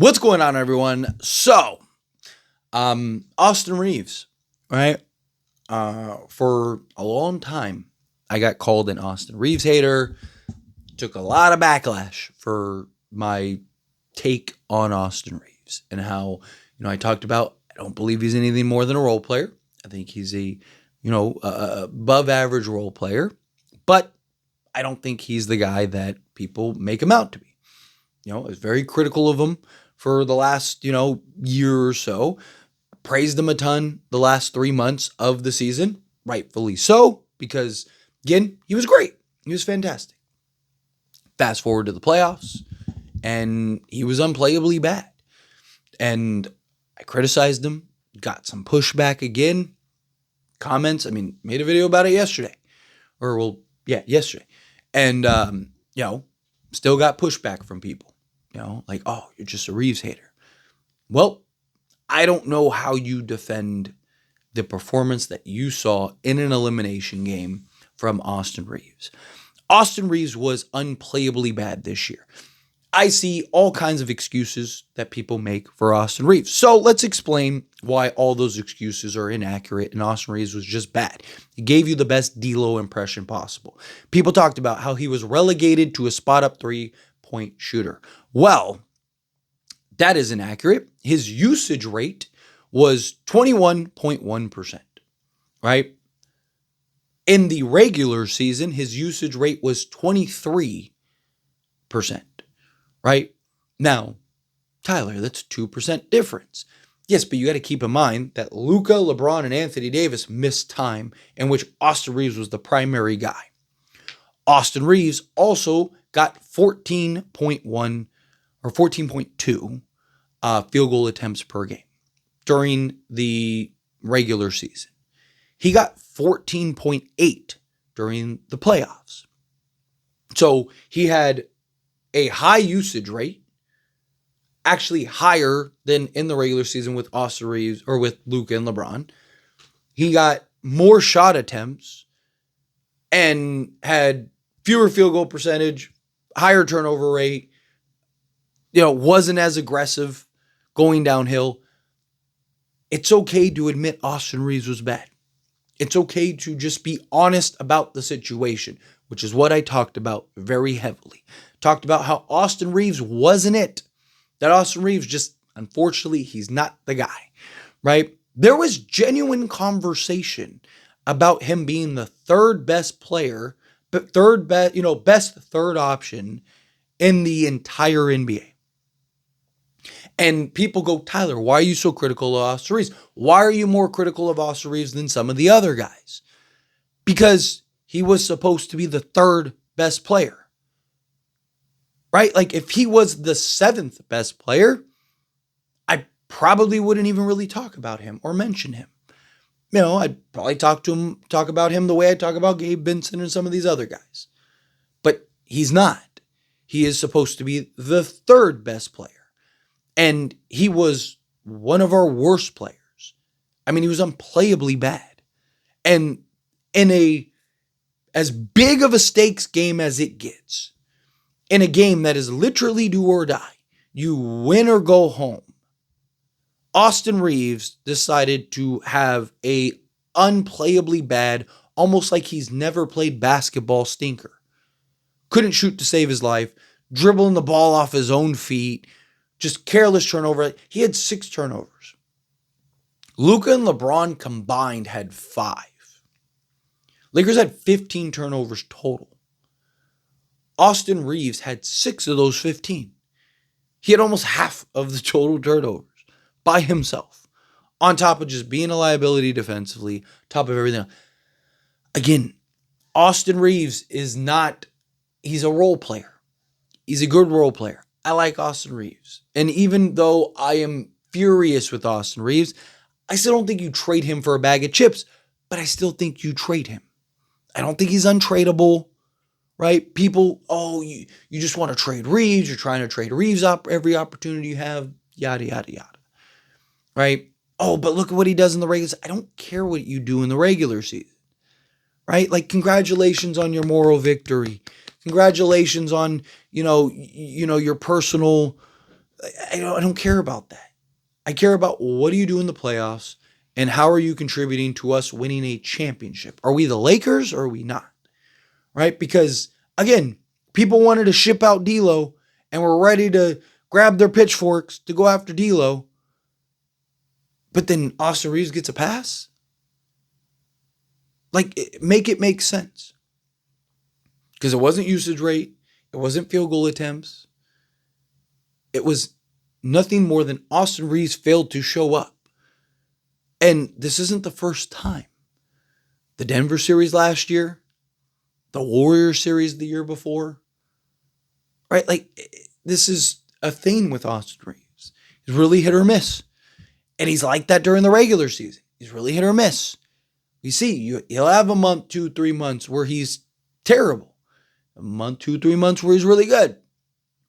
What's going on, everyone? So, Austin Reaves, right? For a long time, I got called an Austin Reaves hater. Took a lot of backlash for my take on Austin Reaves and how, I talked about I don't believe he's anything more than a role player. I think he's a, above average role player, but I don't think he's the guy that people make him out to be. I was very critical of him for the last, year or so. Praised him a ton the last 3 months of the season, rightfully so, because, again, he was great. He was fantastic. Fast forward to the playoffs, and he was unplayably bad. And I criticized him, got some pushback again, comments. Made a video about it yesterday. Yesterday. And, still got pushback from people. Like, oh, you're just a Reeves hater. Well, I don't know how you defend the performance that you saw in an elimination game from Austin Reaves. Austin Reaves was unplayably bad this year. I see all kinds of excuses that people make for Austin Reaves. So let's explain why all those excuses are inaccurate and Austin Reaves was just bad. He gave you the best D-Lo impression possible. People talked about how he was relegated to a spot-up three-point shooter. Well, that is inaccurate. His usage rate was 21.1%, right? In the regular season, his usage rate was 23%, right? Now, Tyler, that's 2% difference. Yes, but you got to keep in mind that Luka, LeBron, and Anthony Davis missed time in which Austin Reaves was the primary guy. Austin Reaves also got 14.1 or 14.2 field goal attempts per game during the regular season. He got 14.8 during the playoffs. So he had a high usage rate, actually higher than in the regular season with Austin Reaves or with Luka and LeBron. He got more shot attempts and had fewer field goal percentage, higher turnover rate, wasn't as aggressive going downhill. It's okay to admit Austin Reaves was bad. It's okay to just be honest about the situation, which is what I talked about very heavily. Talked about how Austin Reaves wasn't it. That Austin Reaves just, unfortunately, he's not the guy, right? There was genuine conversation about him being the third best player, but best third option in the entire NBA. And people go, Tyler, why are you so critical of Austin Reaves? Why are you more critical of Austin Reaves than some of the other guys? Because he was supposed to be the third best player, right? Like if he was the seventh best player, I probably wouldn't even really talk about him or mention him. I'd probably talk about him the way I talk about Gabe Vincent and some of these other guys. But he's not. He is supposed to be the third best player. And he was one of our worst players. He was unplayably bad. And in as big of a stakes game as it gets, in a game that is literally do or die, you win or go home, Austin Reaves decided to have a unplayably bad, almost like he's never played basketball stinker. Couldn't shoot to save his life, dribbling the ball off his own feet, just careless turnover. He had 6 turnovers. Luka and LeBron combined had 5. Lakers had 15 turnovers total. Austin Reaves had 6 of those 15. He had almost half of the total turnovers by himself, on top of just being a liability defensively, top of everything else. Again, Austin Reaves he's a role player. He's a good role player. I like Austin Reaves. And even though I am furious with Austin Reaves, I still don't think you trade him for a bag of chips, but I still think you trade him. I don't think he's untradeable, right? People, you just want to trade Reeves. You're trying to trade Reeves up every opportunity you have, yada, yada, yada, right? Oh, but look at what he does in the regular season. I don't care what you do in the regular season, right? Like, congratulations on your moral victory. Congratulations on, your personal I don't care about that. I care about what do you do in the playoffs and how are you contributing to us winning a championship? Are we the Lakers or are we not? Right? Because again, people wanted to ship out D'Lo and were ready to grab their pitchforks to go after D'Lo. But then Austin Reaves gets a pass? Like, make it make sense. Because it wasn't usage rate. It wasn't field goal attempts. It was nothing more than Austin Reaves failed to show up. And this isn't the first time. The Denver series last year, the Warriors series the year before, right? Like, this is a thing with Austin Reaves. He's really hit or miss. And he's like that during the regular season. He's really hit or miss. You see, he'll have a month, 2, 3 months where he's terrible. A month, 2, 3 months where he's really good.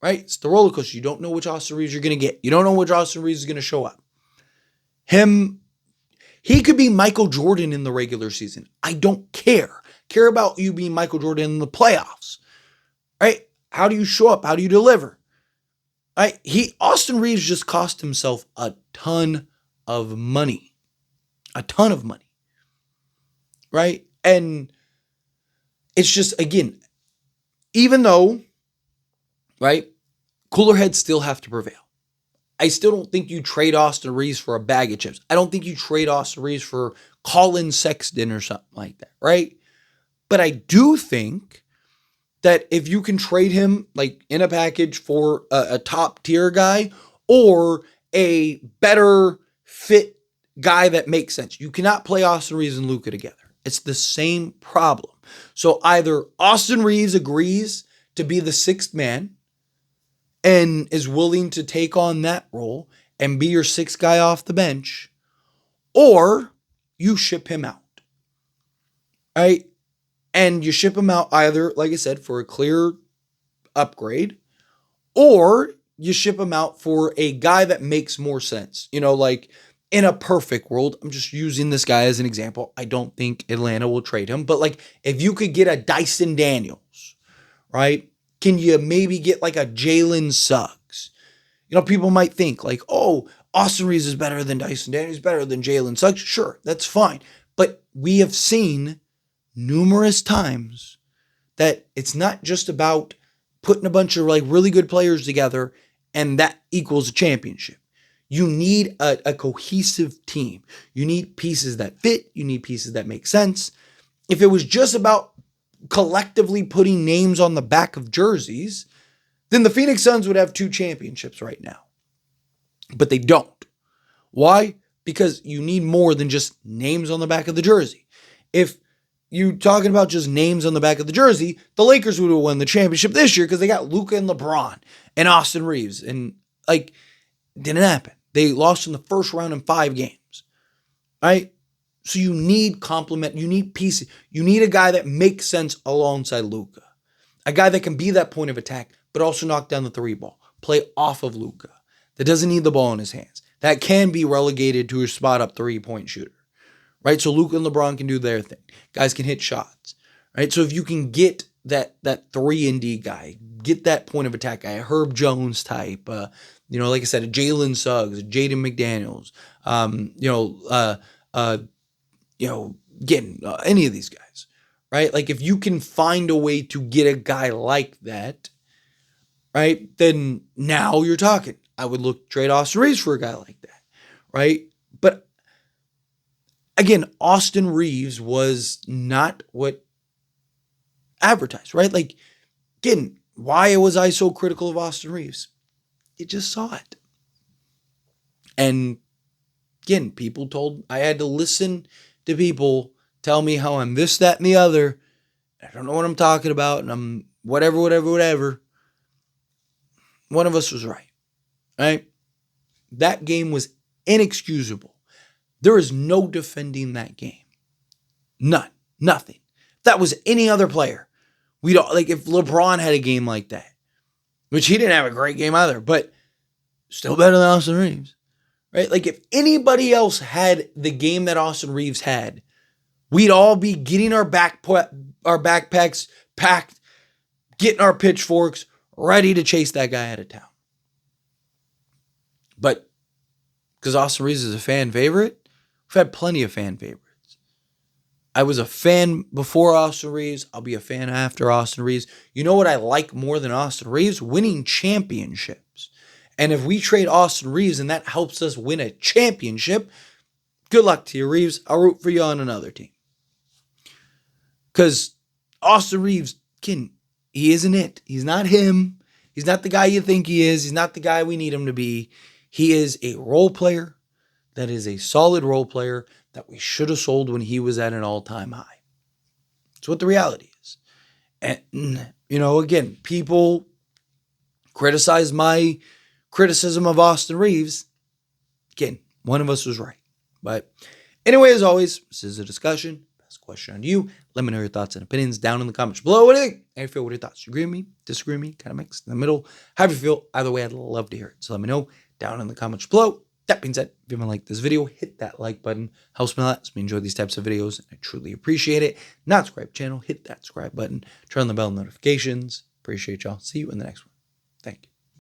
Right? It's the roller coaster. You don't know which Austin Reaves you're going to get. You don't know which Austin Reaves is going to show up. He could be Michael Jordan in the regular season. I don't care. Care about you being Michael Jordan in the playoffs. Right? How do you show up? How do you deliver? Right? Austin Reaves just cost himself a ton of money. A ton of money. Right? And it's just, again, even though, right, cooler heads still have to prevail. I still don't think you trade Austin Reaves for a bag of chips. I don't think you trade Austin Reaves for Colin Sexton or something like that, right? But I do think that if you can trade him like in a package for a top tier guy or a better fit guy that makes sense, you cannot play Austin Reaves and Luka together. It's the same problem. So either Austin Reaves agrees to be the sixth man and is willing to take on that role and be your sixth guy off the bench, or you ship him out. Right? And you ship him out either, like I said, for a clear upgrade, or you ship him out for a guy that makes more sense. You know, like in a perfect world, I'm just using this guy as an example. I don't think Atlanta will trade him, but like if you could get a Dyson Daniels, right? Can you maybe get like a Jalen Suggs? You know, people might think like, oh, Austin Reaves is better than Dyson Daniels, better than Jalen Suggs. Sure, that's fine. But we have seen numerous times that it's not just about putting a bunch of like really good players together and that equals a championship. You need a cohesive team. You need pieces that fit. You need pieces that make sense. If it was just about collectively putting names on the back of jerseys, then the Phoenix Suns would have 2 championships right now. But they don't. Why? Because you need more than just names on the back of the jersey. If you're talking about just names on the back of the jersey, the Lakers would have won the championship this year because they got Luka and LeBron and Austin Reaves. And like, didn't happen. They lost in the first round in 5 games. Right? So you need complement, you need pieces, you need a guy that makes sense alongside Luka. A guy that can be that point of attack, but also knock down the 3 ball, play off of Luka, that doesn't need the ball in his hands, that can be relegated to a spot up 3-point shooter. Right? So Luka and LeBron can do their thing. Guys can hit shots. Right? So if you can get that 3-and-D guy, get that point of attack guy, a Herb Jones type, like I said, a Jalen Suggs, a Jaden McDaniels, getting any of these guys, right? Like if you can find a way to get a guy like that, right, then now you're talking. I would look trade Austin Reaves for a guy like that, right? But again, Austin Reaves was not what advertised, right? Like, again, why was I so critical of Austin Reaves? You just saw it. And again, I had to listen to people tell me how I'm this, that, and the other. I don't know what I'm talking about, and I'm whatever. One of us was right? That game was inexcusable. There is no defending that game. Nothing. If that was any other player, if LeBron had a game like that, which he didn't have a great game either, but still better than Austin Reaves. Right? Like if anybody else had the game that Austin Reaves had, we'd all be getting our backpacks packed, getting our pitchforks, ready to chase that guy out of town. But because Austin Reaves is a fan favorite, we've had plenty of fan favorites. I was a fan before Austin Reaves. I'll be a fan after Austin Reaves. You know what I like more than Austin Reaves? Winning championships. And if we trade Austin Reaves and that helps us win a championship, good luck to you, Reeves. I'll root for you on another team. Because Austin Reaves, he isn't it. He's not him. He's not the guy you think he is. He's not the guy we need him to be. He is a role player that is a solid role player that we should have sold when he was at an all-time high. That's what the reality is. And, again, people criticize my criticism of Austin Reaves. Again, one of us was right. But anyway, as always, this is a discussion. Best question on you. Let me know your thoughts and opinions down in the comments below. What do you think? How do you feel? What are your thoughts? Agree with me? Disagree with me? Kind of mixed in the middle? How do you feel? Either way, I'd love to hear it. So let me know down in the comments below. That being said, if you haven't liked this video, hit that like button. Helps me a lot. Helps me enjoy these types of videos. And I truly appreciate it. Not subscribe to the channel, hit that subscribe button. Turn on the bell notifications. Appreciate y'all. See you in the next one. Thank you.